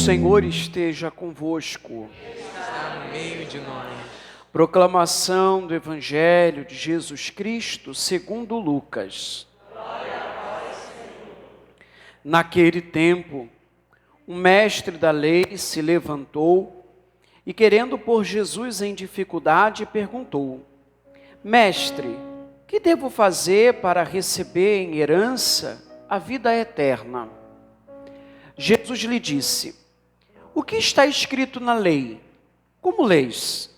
Senhor esteja convosco. Está no meio de nós. Proclamação do Evangelho de Jesus Cristo segundo Lucas. Glória a vós, Senhor. Naquele tempo, um mestre da lei se levantou e, querendo pôr Jesus em dificuldade, perguntou: Mestre, que devo fazer para receber em herança a vida eterna? Jesus lhe disse: O que está escrito na lei? Como leis?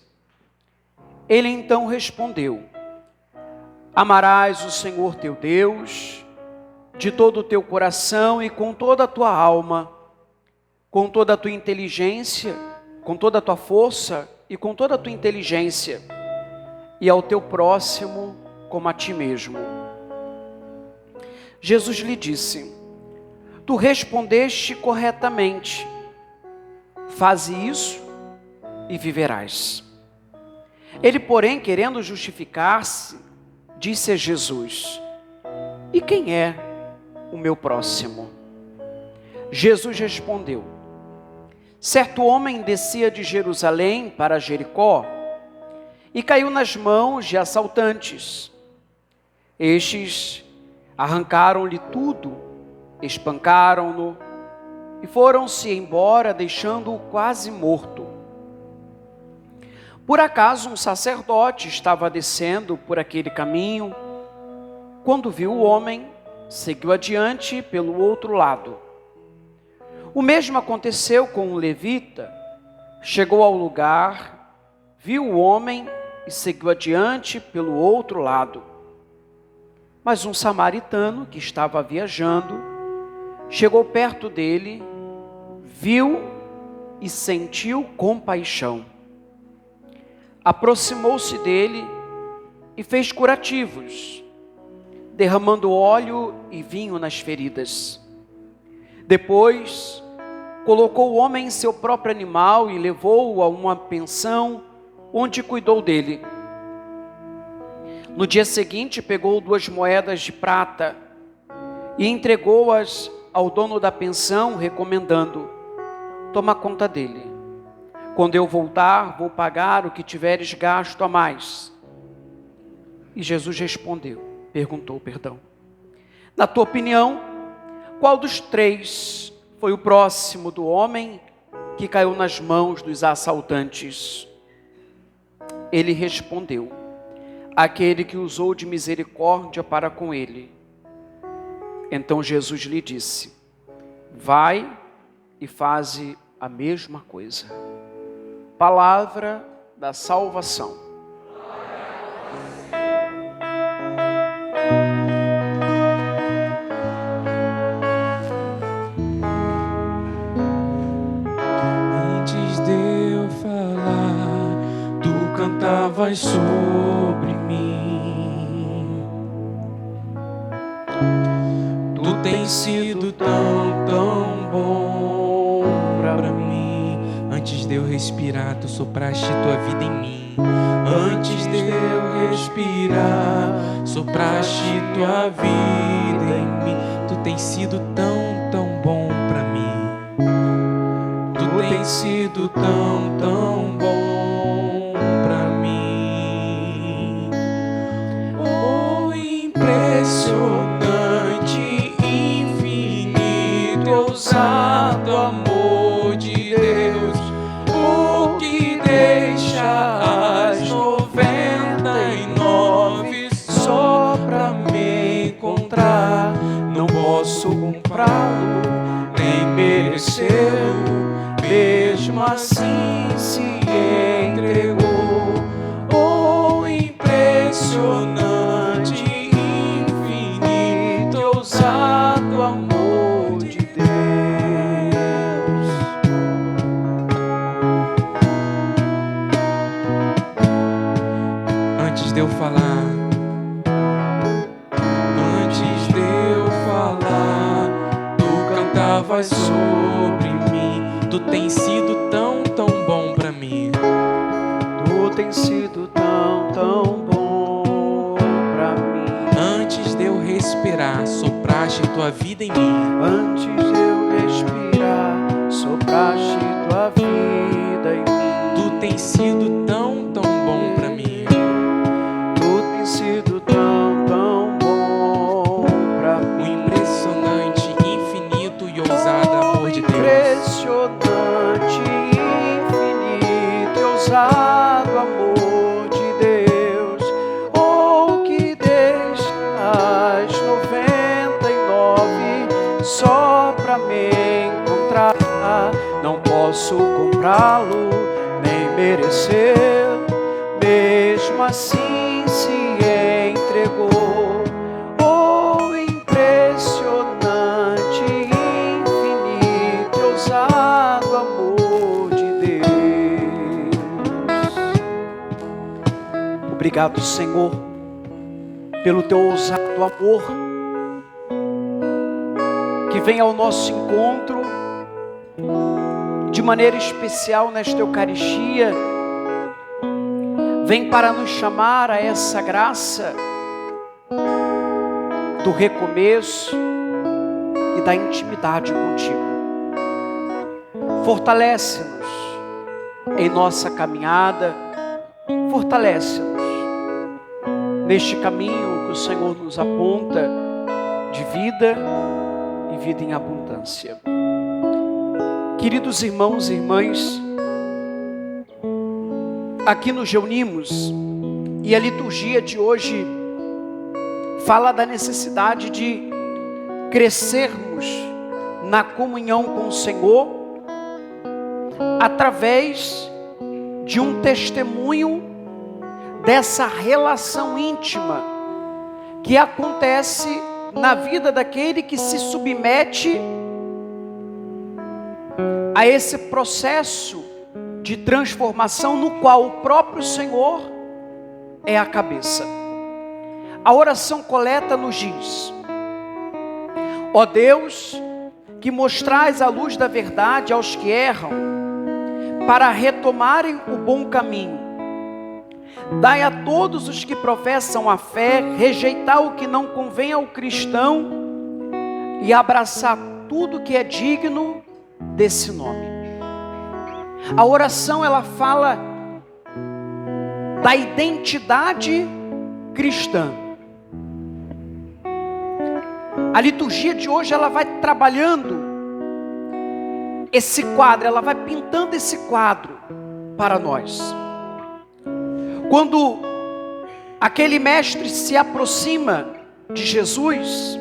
Ele então respondeu: Amarás o Senhor teu Deus de todo o teu coração e com toda a tua alma, com toda a tua inteligência, com toda a tua força e com toda a tua inteligência, e ao teu próximo como a ti mesmo. Jesus lhe disse: Tu respondeste corretamente. Faze isso e viverás. Ele, porém, querendo justificar-se, disse a Jesus: E quem é o meu próximo? Jesus respondeu: Certo homem descia de Jerusalém para Jericó e caiu nas mãos de assaltantes. Estes arrancaram-lhe tudo, espancaram-no e foram-se embora, deixando-o quase morto. Por acaso um sacerdote estava descendo por aquele caminho. Quando viu o homem, seguiu adiante pelo outro lado. O mesmo aconteceu com um levita. Chegou ao lugar, viu o homem e seguiu adiante pelo outro lado. Mas um samaritano que estava viajando chegou perto dele, viu e sentiu compaixão. Aproximou-se dele e fez curativos, derramando óleo e vinho nas feridas. Depois, colocou o homem em seu próprio animal e levou-o a uma pensão, onde cuidou dele. No dia seguinte, pegou 2 moedas de prata e entregou-as ao dono da pensão, recomendando: Toma conta dele. Quando eu voltar, vou pagar o que tiveres gasto a mais. E Jesus perguntou, na tua opinião, qual dos 3 foi o próximo do homem que caiu nas mãos dos assaltantes? Ele respondeu: aquele que usou de misericórdia para com ele. Então Jesus lhe disse: vai e faze a mesma coisa. Palavra da salvação. Antes de eu falar, tu cantavas sobre mim. Tu tens sido tão bom pra mim. Antes de eu respirar, tu sopraste tua vida em mim. Antes de eu respirar, sopraste tua vida em mim. Tu tens sido tão bom pra mim. Tu tens sido tão bom pra mim. Oh, impressionante, infinito, ousado amor de Deus, o que deixa as 99 só pra me encontrar. Não posso comprá-lo, nem merecê-lo, mesmo assim se entregou. Oh, impressionante, infinito, ousado amor de Deus. Antes de eu falar, tu cantavas sobre mim. Tu tens sido tão bom pra mim. Tu tens sido tão bom pra mim. Antes de eu respirar, sopraste tua vida em mim. Antes de eu respirar, sopraste derramaste tua vida em mim. Tu tens sido tão bom pra mim. Tu tens sido tão bom pra O mim. impressionante, infinito e ousado amor de Deus. Impressionante, infinito e ousado amor de Deus. Oh, que deixas 99 só pra me encontrar. Não posso comprá-lo, nem merecer. Mesmo assim se entregou. Oh, impressionante, infinito e ousado amor de Deus. Obrigado, Senhor, pelo teu ousado amor que vem ao nosso encontro de maneira especial nesta Eucaristia. Vem para nos chamar a essa graça do recomeço e da intimidade contigo. Fortalece-nos em nossa caminhada, fortalece-nos neste caminho que o Senhor nos aponta de vida e vida em abundância. Queridos irmãos e irmãs, aqui nos reunimos e a liturgia de hoje fala da necessidade de crescermos na comunhão com o Senhor através de um testemunho dessa relação íntima que acontece na vida daquele que se submete a esse processo de transformação no qual o próprio Senhor é a cabeça. A oração coleta nos diz: ó Deus, que mostrais a luz da verdade aos que erram, para retomarem o bom caminho. Dai a todos os que professam a fé, rejeitar o que não convém ao cristão e abraçar tudo que é digno desse nome. A oração, ela fala da identidade cristã. A liturgia de hoje, ela vai trabalhando esse quadro, ela vai pintando esse quadro para nós. Quando aquele mestre se aproxima de Jesus,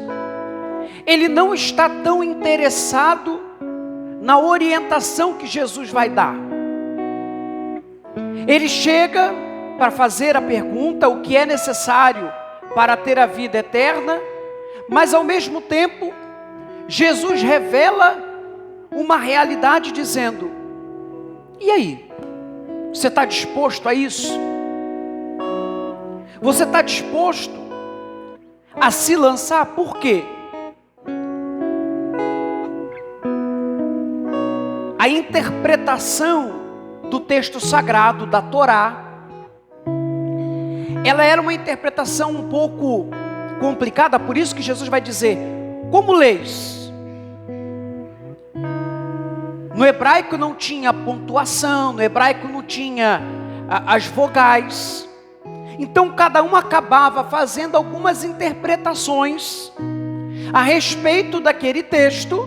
ele não está tão interessado na orientação que Jesus vai dar. Ele chega para fazer a pergunta, o que é necessário para ter a vida eterna, mas ao mesmo tempo, Jesus revela uma realidade dizendo: e aí? Você está disposto a isso? Você está disposto a se lançar? Por quê? A interpretação do texto sagrado, da Torá, ela era uma interpretação um pouco complicada, por isso que Jesus vai dizer: como leis? No hebraico não tinha pontuação, no hebraico não tinha as vogais. Então cada um acabava fazendo algumas interpretações a respeito daquele texto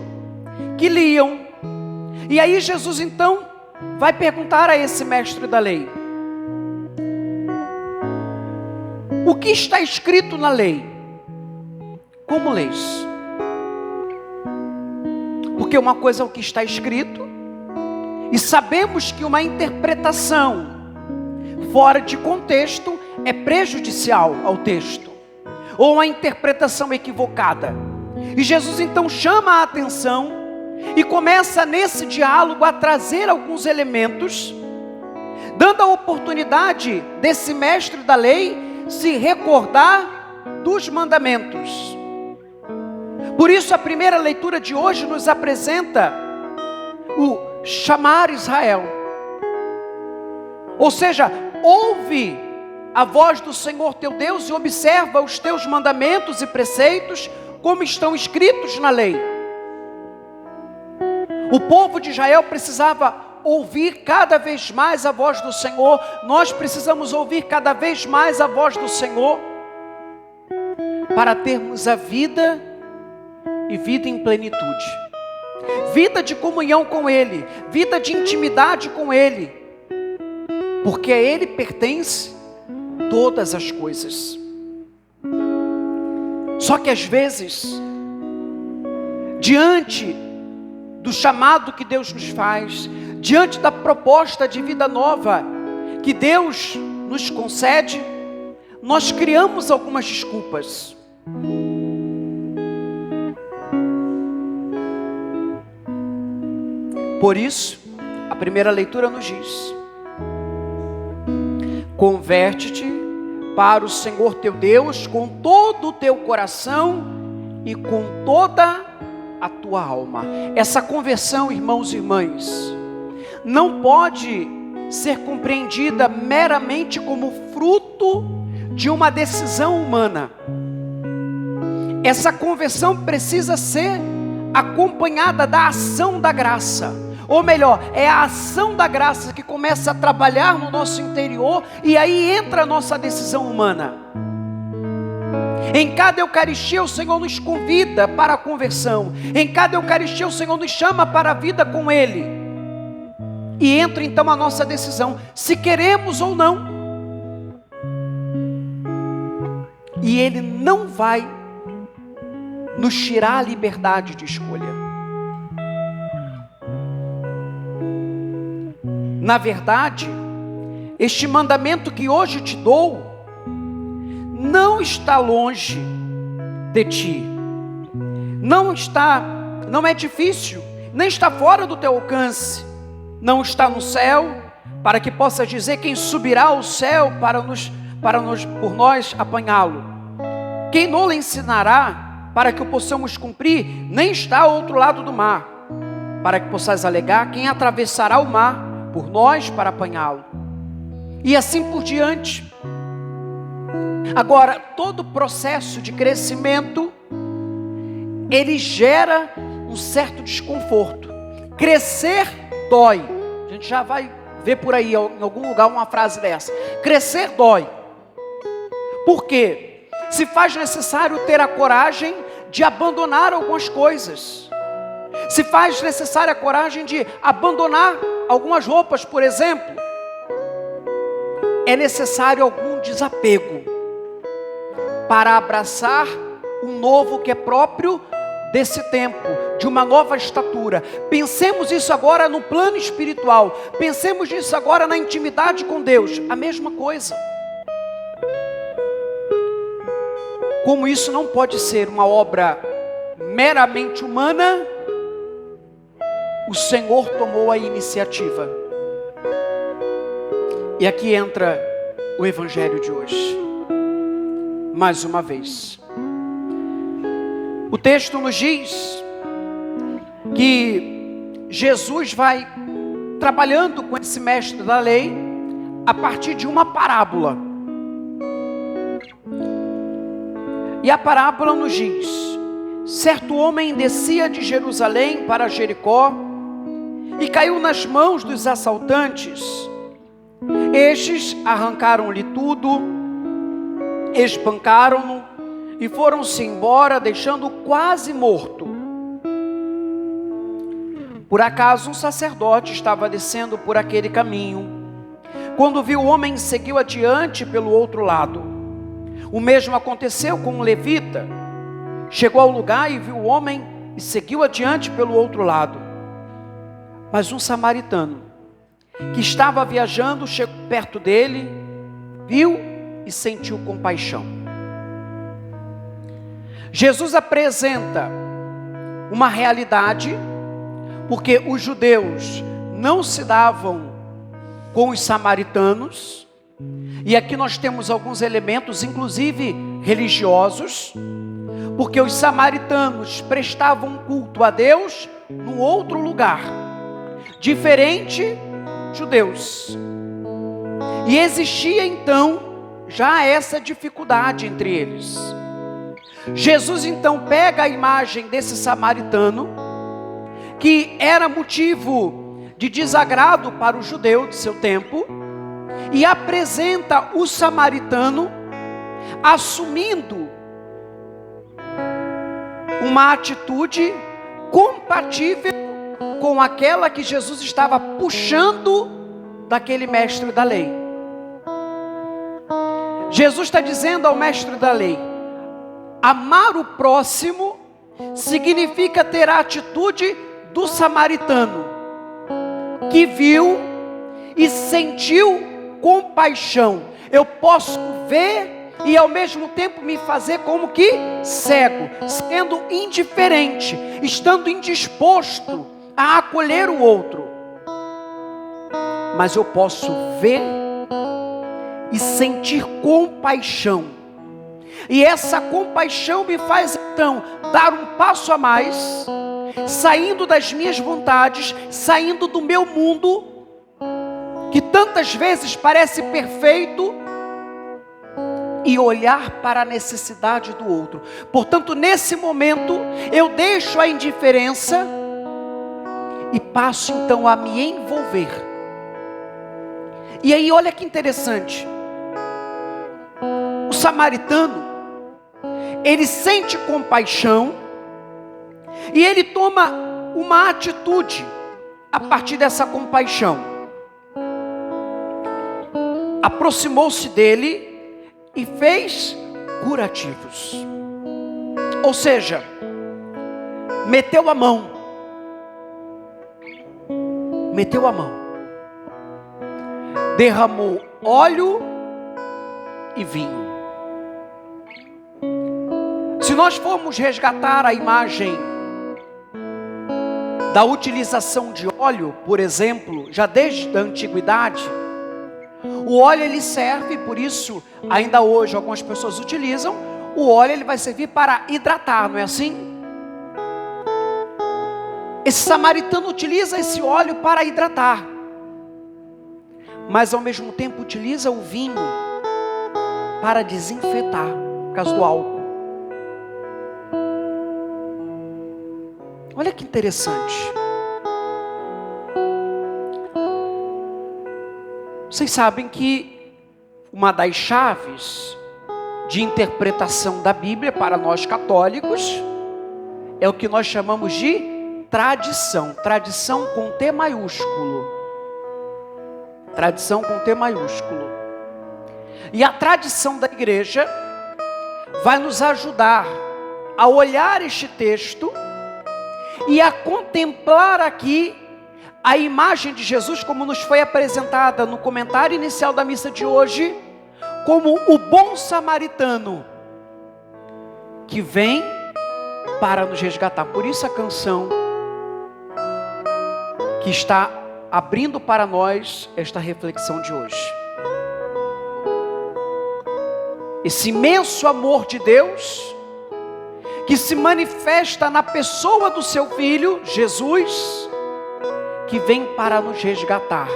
que liam. E aí Jesus então vai perguntar a esse mestre da lei: o que está escrito na lei? Como leis? Porque uma coisa é o que está escrito, e sabemos que uma interpretação fora de contexto é prejudicial ao texto, ou uma interpretação equivocada. E Jesus então chama a atenção e começa nesse diálogo a trazer alguns elementos, dando a oportunidade desse mestre da lei se recordar dos mandamentos. Por isso a primeira leitura de hoje nos apresenta o chamar Israel. Ou seja, ouve a voz do Senhor teu Deus e observa os teus mandamentos e preceitos como estão escritos na lei. O povo de Israel precisava ouvir cada vez mais a voz do Senhor. Nós precisamos ouvir cada vez mais a voz do Senhor para termos a vida e vida em plenitude. Vida de comunhão com Ele, vida de intimidade com Ele, porque a Ele pertence todas as coisas. Só que às vezes, diante do chamado que Deus nos faz, diante da proposta de vida nova que Deus nos concede, nós criamos algumas desculpas. Por isso, a primeira leitura nos diz: converte-te para o Senhor teu Deus com todo o teu coração e com toda a tua alma. Essa conversão, irmãos e irmãs, não pode ser compreendida meramente como fruto de uma decisão humana. Essa conversão precisa ser acompanhada da ação da graça. Ou melhor, é a ação da graça que começa a trabalhar no nosso interior, e aí entra a nossa decisão humana. Em cada Eucaristia o Senhor nos convida para a conversão. Em cada Eucaristia o Senhor nos chama para a vida com Ele. E entra então a nossa decisão, se queremos ou não. E Ele não vai nos tirar a liberdade de escolha. Na verdade, este mandamento que hoje te dou não está longe de ti. Não é difícil, nem está fora do teu alcance. Não está no céu, para que possas dizer quem subirá ao céu por nós apanhá-lo. Quem não lhe ensinará para que o possamos cumprir, nem está ao outro lado do mar, para que possais alegar quem atravessará o mar por nós para apanhá-lo. E assim por diante. Agora, todo processo de crescimento, ele gera um certo desconforto. Crescer dói. A gente já vai ver por aí, em algum lugar, uma frase dessa. Crescer dói. Por quê? Se faz necessário ter a coragem de abandonar algumas coisas. Se faz necessária a coragem de abandonar algumas roupas, por exemplo. É necessário algum desapego para abraçar um novo que é próprio desse tempo, de uma nova estatura. Pensemos isso agora no plano espiritual. Pensemos nisso agora na intimidade com Deus. A mesma coisa. Como isso não pode ser uma obra meramente humana, o Senhor tomou a iniciativa. E aqui entra o Evangelho de hoje. Mais uma vez. O texto nos diz que Jesus vai trabalhando com esse mestre da lei a partir de uma parábola. E a parábola nos diz: certo homem descia de Jerusalém para Jericó e caiu nas mãos dos assaltantes. Estes arrancaram-lhe tudo, espancaram-no e foram-se embora, deixando-o quase morto. Por acaso um sacerdote estava descendo por aquele caminho. Quando viu o homem, seguiu adiante pelo outro lado. O mesmo aconteceu com um levita. Chegou ao lugar e viu o homem e seguiu adiante pelo outro lado. Mas um samaritano que estava viajando chegou perto dele, viu e sentiu compaixão. Jesus apresenta uma realidade, porque os judeus não se davam com os samaritanos, e aqui nós temos alguns elementos, inclusive religiosos, porque os samaritanos prestavam culto a Deus num outro lugar, diferente judeus. E existia então já essa dificuldade entre eles. Jesus então pega a imagem desse samaritano, que era motivo de desagrado para o judeu de seu tempo, e apresenta o samaritano assumindo uma atitude compatível com aquela que Jesus estava puxando daquele mestre da lei. Jesus está dizendo ao mestre da lei: amar o próximo significa ter a atitude do samaritano, que viu e sentiu compaixão. Eu posso ver e ao mesmo tempo me fazer como que cego, sendo indiferente, estando indisposto a acolher o outro. Mas eu posso ver e sentir compaixão. E essa compaixão me faz então dar um passo a mais, saindo das minhas vontades, saindo do meu mundo, que tantas vezes parece perfeito, e olhar para a necessidade do outro. Portanto, nesse momento, eu deixo a indiferença e passo então a me envolver. E aí, olha que interessante. O samaritano, ele sente compaixão e ele toma uma atitude a partir dessa compaixão. Aproximou-se dele e fez curativos. Ou seja, meteu a mão. Derramou óleo e vinho. Se nós formos resgatar a imagem da utilização de óleo, por exemplo, já desde a antiguidade, o óleo ele serve, por isso, ainda hoje algumas pessoas utilizam, o óleo ele vai servir para hidratar, não é assim? Esse samaritano utiliza esse óleo para hidratar, mas ao mesmo tempo utiliza o vinho para desinfetar, por causa do álcool. Olha que interessante. Vocês sabem que uma das chaves de interpretação da Bíblia para nós católicos é o que nós chamamos de tradição. Tradição com T maiúsculo. Tradição com T maiúsculo. E a tradição da igreja vai nos ajudar a olhar este texto e a contemplar aqui a imagem de Jesus, como nos foi apresentada no comentário inicial da missa de hoje, como o bom samaritano, que vem para nos resgatar. Por isso a canção que está abrindo para nós esta reflexão de hoje. Esse imenso amor de Deus, que se manifesta na pessoa do seu Filho, Jesus, que vem para nos resgatar,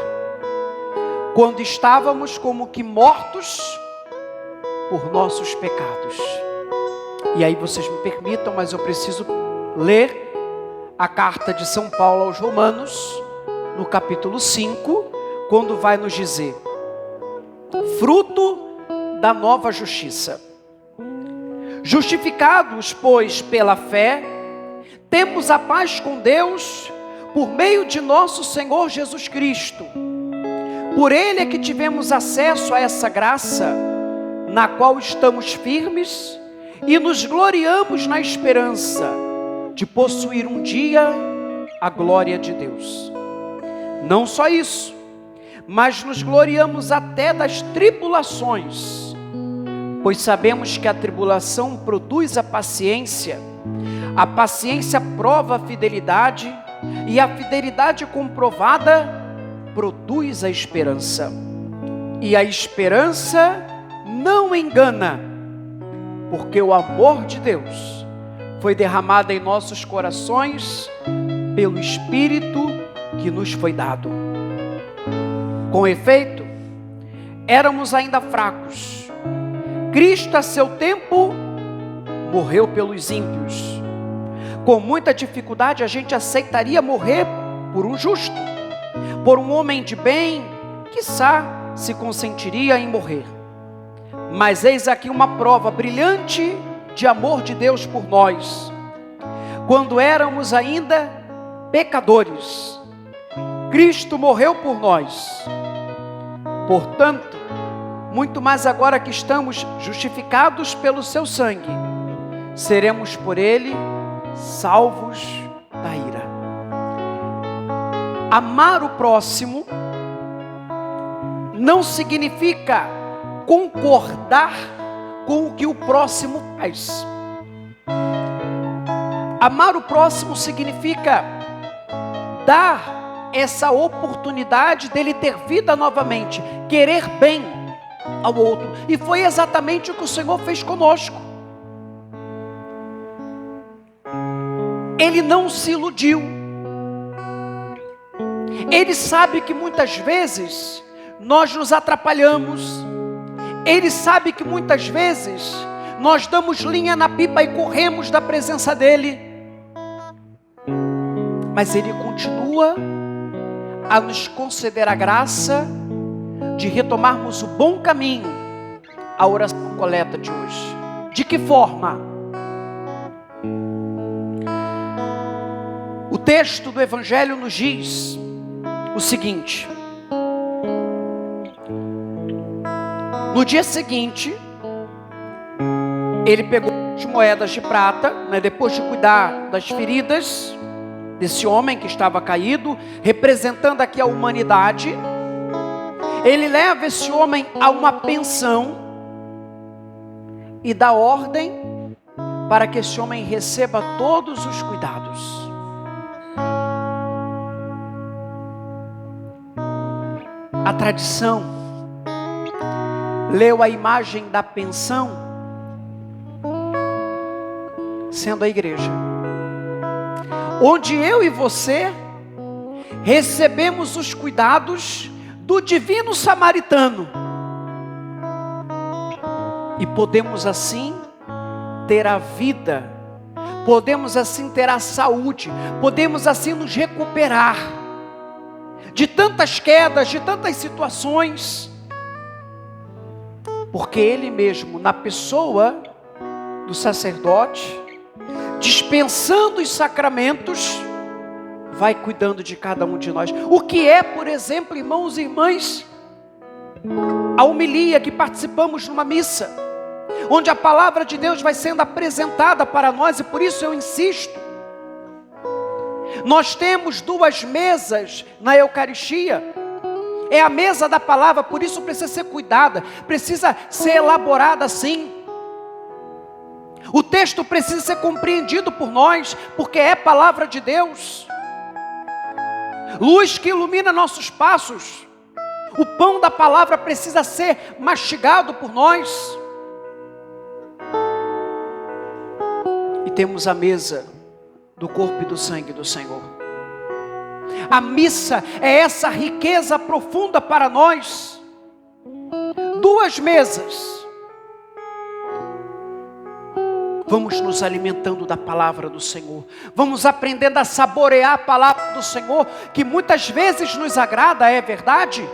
quando estávamos como que mortos por nossos pecados. E aí vocês me permitam, mas eu preciso ler a carta de São Paulo aos Romanos, no capítulo 5, quando vai nos dizer: fruto da nova justiça. Justificados, pois, pela fé, temos a paz com Deus, por meio de nosso Senhor Jesus Cristo. Por Ele é que tivemos acesso a essa graça, na qual estamos firmes e nos gloriamos na esperança de possuir um dia a glória de Deus. Não só isso, mas nos gloriamos até das tribulações, pois sabemos que a tribulação produz a paciência prova a fidelidade, e a fidelidade comprovada produz a esperança. E a esperança não engana, porque o amor de Deus foi derramado em nossos corações pelo Espírito que nos foi dado. Com efeito, éramos ainda fracos. Cristo, a seu tempo, morreu pelos ímpios. Com muita dificuldade a gente aceitaria morrer por um justo, por um homem de bem, quiçá se consentiria em morrer. Mas eis aqui uma prova brilhante de amor de Deus por nós. Quando éramos ainda pecadores, Cristo morreu por nós. Portanto, muito mais agora que estamos justificados pelo seu sangue, seremos por ele salvos da ira. Amar o próximo não significa concordar com o que o próximo faz. Amar o próximo significa dar essa oportunidade dele ter vida novamente, querer bem ao outro. E foi exatamente o que o Senhor fez conosco. Ele não se iludiu. Ele sabe que muitas vezes nós nos atrapalhamos. Ele sabe que muitas vezes nós damos linha na pipa e corremos da presença dele. Mas ele continua a nos conceder a graça de retomarmos o bom caminho, a oração coleta de hoje. De que forma? O texto do Evangelho nos diz o seguinte: no dia seguinte, ele pegou as moedas de prata, depois de cuidar das feridas desse homem que estava caído, representando aqui a humanidade. Ele leva esse homem a uma pensão e dá ordem para que esse homem receba todos os cuidados. A tradição leu a imagem da pensão sendo a igreja, onde eu e você recebemos os cuidados do divino samaritano e podemos assim ter a vida, podemos assim ter a saúde, podemos assim nos recuperar de tantas quedas, de tantas situações, porque ele mesmo, na pessoa do sacerdote, dispensando os sacramentos, vai cuidando de cada um de nós. O que é, por exemplo, irmãos e irmãs, a homilia que participamos numa missa, onde a palavra de Deus vai sendo apresentada para nós, e por isso eu insisto. Nós temos duas mesas na Eucaristia. É a mesa da palavra, por isso precisa ser cuidada, precisa ser elaborada assim. O texto precisa ser compreendido por nós, porque é palavra de Deus. Luz que ilumina nossos passos. O pão da palavra precisa ser mastigado por nós. E temos a mesa do corpo e do sangue do Senhor. A missa é essa riqueza profunda para nós. Duas mesas. Vamos nos alimentando da palavra do Senhor. Vamos aprendendo a saborear a palavra do Senhor, que muitas vezes nos agrada, é verdade?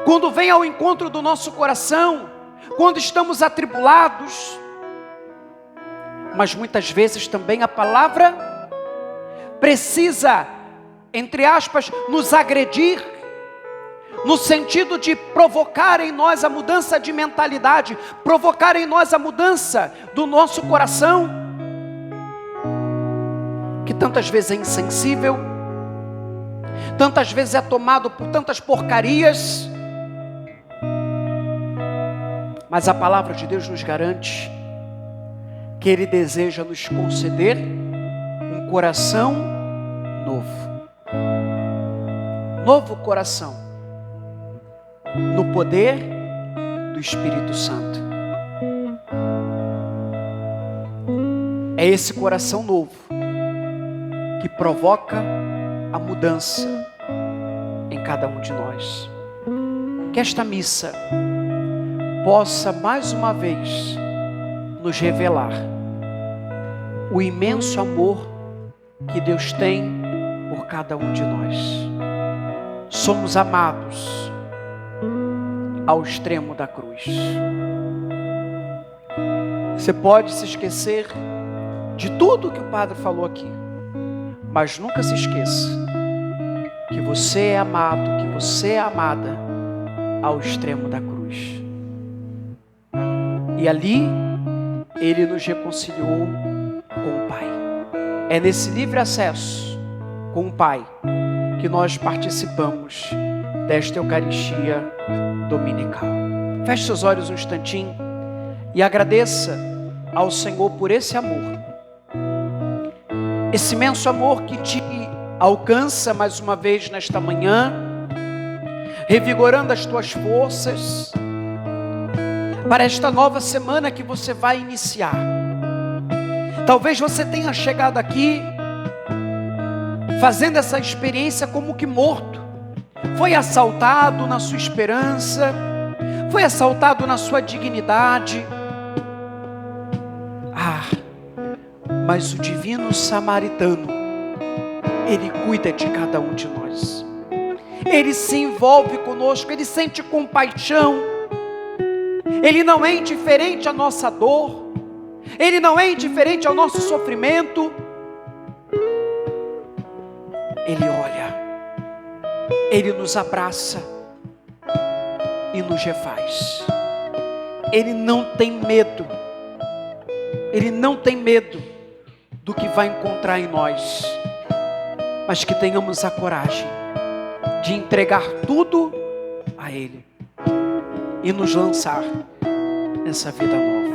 Quando vem ao encontro do nosso coração, quando estamos atribulados. Mas muitas vezes também a palavra precisa, entre aspas, nos agredir, no sentido de provocar em nós a mudança de mentalidade, provocar em nós a mudança do nosso coração, que tantas vezes é insensível, tantas vezes é tomado por tantas porcarias, mas a palavra de Deus nos garante que Ele deseja nos conceder um coração novo. Novo coração, no poder do Espírito Santo. É esse coração novo que provoca a mudança em cada um de nós. Que esta missa possa mais uma vez nos revelar o imenso amor que Deus tem por cada um de nós. Somos amados ao extremo da cruz. Você pode se esquecer de tudo que o Padre falou aqui, mas nunca se esqueça que você é amado, que você é amada ao extremo da cruz. E ali Ele nos reconciliou com o Pai. É nesse livre acesso com o Pai que nós participamos desta Eucaristia dominical. Feche seus olhos um instantinho e agradeça ao Senhor por esse amor. Esse imenso amor que te alcança mais uma vez nesta manhã, revigorando as tuas forças para esta nova semana que você vai iniciar. Talvez você tenha chegado aqui fazendo essa experiência como que morto. Foi assaltado na sua esperança, foi assaltado na sua dignidade. Mas o divino samaritano, Ele cuida de cada um de nós. Ele se envolve conosco, Ele sente compaixão. Ele não é indiferente à nossa dor, Ele não é indiferente ao nosso sofrimento. Ele olha, Ele nos abraça e nos refaz. Ele não tem medo, Ele não tem medo do que vai encontrar em nós, mas que tenhamos a coragem de entregar tudo a Ele e nos lançar nessa vida nova.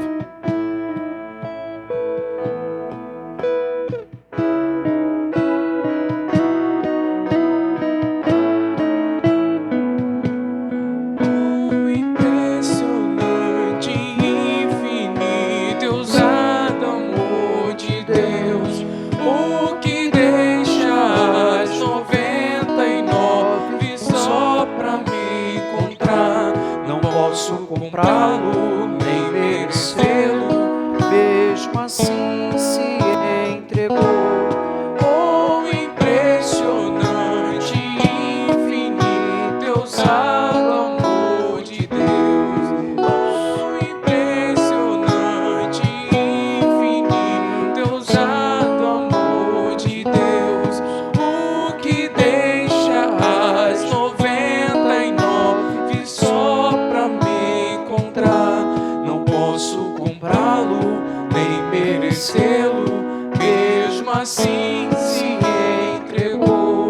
Comprá-lo, nem merecê-lo, mesmo assim se entregou. Oh, impressionante, infinito, ousado amor de Deus. Oh, impressionante, infinito, ousado amor de Deus. O que deixa as 99 só pra mim. Não posso comprá-lo, nem merecê-lo, mesmo assim se entregou.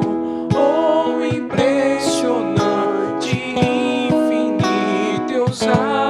Oh, impressionante, infinito, ousado.